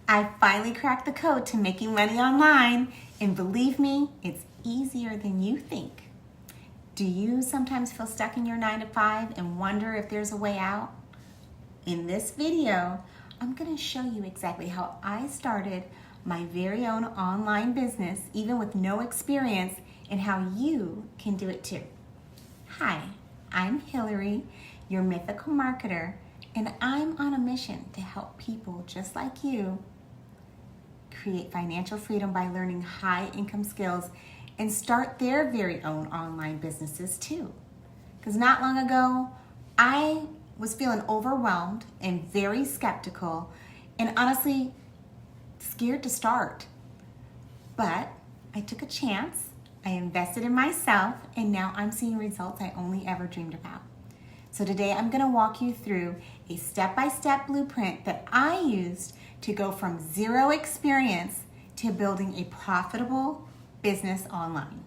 I finally cracked the code to making money online, and believe me, it's easier than you think. Do you sometimes feel stuck in your 9 to 5 and wonder if there's a way out? In this video, I'm going to show you exactly how I started my very own online business, even with no experience, and how you can do it too. Hi, I'm Hillary, your Mythical Marketer, and I'm on a mission to help people just like you create financial freedom by learning high income skills and start their very own online businesses too. Because not long ago, I was feeling overwhelmed and very skeptical and honestly scared to start. But I took a chance, I invested in myself, and now I'm seeing results I only ever dreamed about. So today I'm going to walk you through a step-by-step blueprint that I used to go from zero experience to building a profitable business online.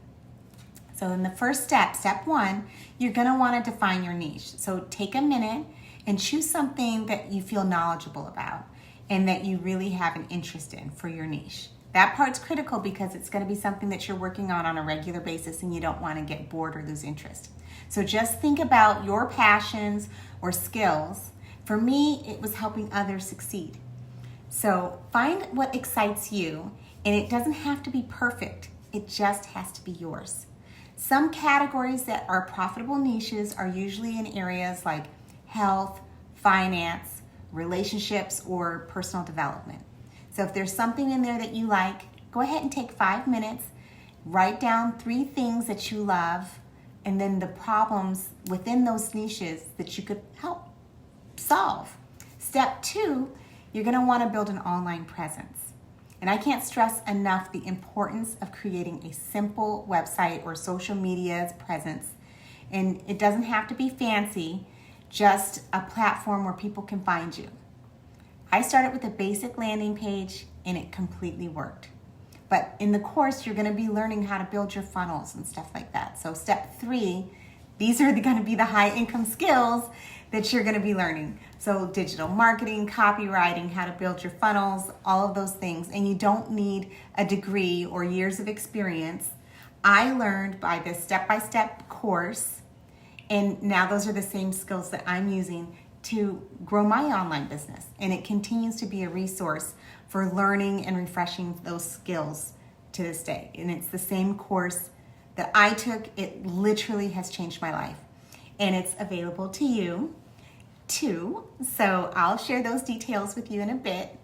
So in the first step, step 1, you're going to want to define your niche. So take a minute and choose something that you feel knowledgeable about and that you really have an interest in for your niche. That part's critical because it's going to be something that you're working on a regular basis and you don't want to get bored or lose interest. So just think about your passions or skills. For me, it was helping others succeed. So find what excites you, and it doesn't have to be perfect. It just has to be yours. Some categories that are profitable niches are usually in areas like health, finance, relationships, or personal development. So if there's something in there that you like, go ahead and take 5 minutes, write down 3 things that you love, and then the problems within those niches that you could help solve. Step 2, you're going to want to build an online presence. And I can't stress enough the importance of creating a simple website or social media presence. And it doesn't have to be fancy, just a platform where people can find you. I started with a basic landing page and it completely worked. But in the course, you're going to be learning how to build your funnels and stuff like that. So step 3, these are going to be the high income skills that you're going to be learning. So digital marketing, copywriting, how to build your funnels, all of those things. And you don't need a degree or years of experience. I learned by this step-by-step course, and now those are the same skills that I'm using to grow my online business. And it continues to be a resource for learning and refreshing those skills to this day. And it's the same course that I took. It literally has changed my life. And it's available to you too. So I'll share those details with you in a bit.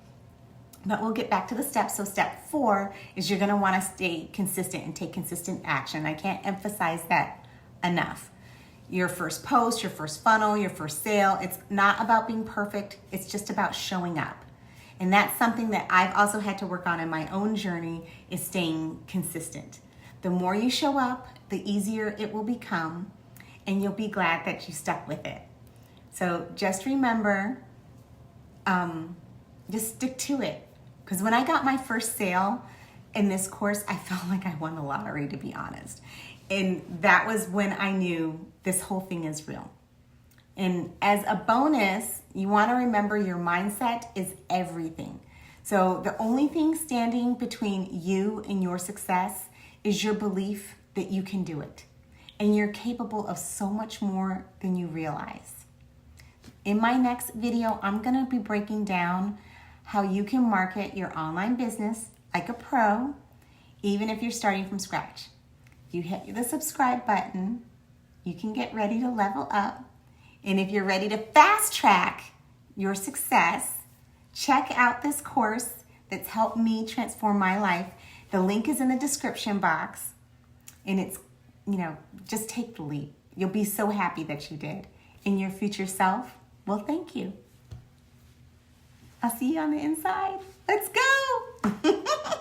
But we'll get back to the steps. So step 4 is you're going to want to stay consistent and take consistent action. I can't emphasize that enough. Your first post, your first funnel, your first sale, it's not about being perfect. It's just about showing up. And that's something that I've also had to work on in my own journey, is staying consistent. The more you show up, the easier it will become, and you'll be glad that you stuck with it. So just remember, just stick to it. Because when I got my first sale in this course, I felt like I won the lottery, to be honest. And that was when I knew this whole thing is real. And as a bonus, you want to remember your mindset is everything. So the only thing standing between you and your success is your belief that you can do it. And you're capable of so much more than you realize. In my next video, I'm going to be breaking down how you can market your online business like a pro, even if you're starting from scratch. You hit the subscribe button, you can get ready to level up. And if you're ready to fast track your success, check out this course that's helped me transform my life. The link is in the description box. And it's, just take the leap. You'll be so happy that you did. And your future self, well, thank you. I'll see you on the inside. Let's go.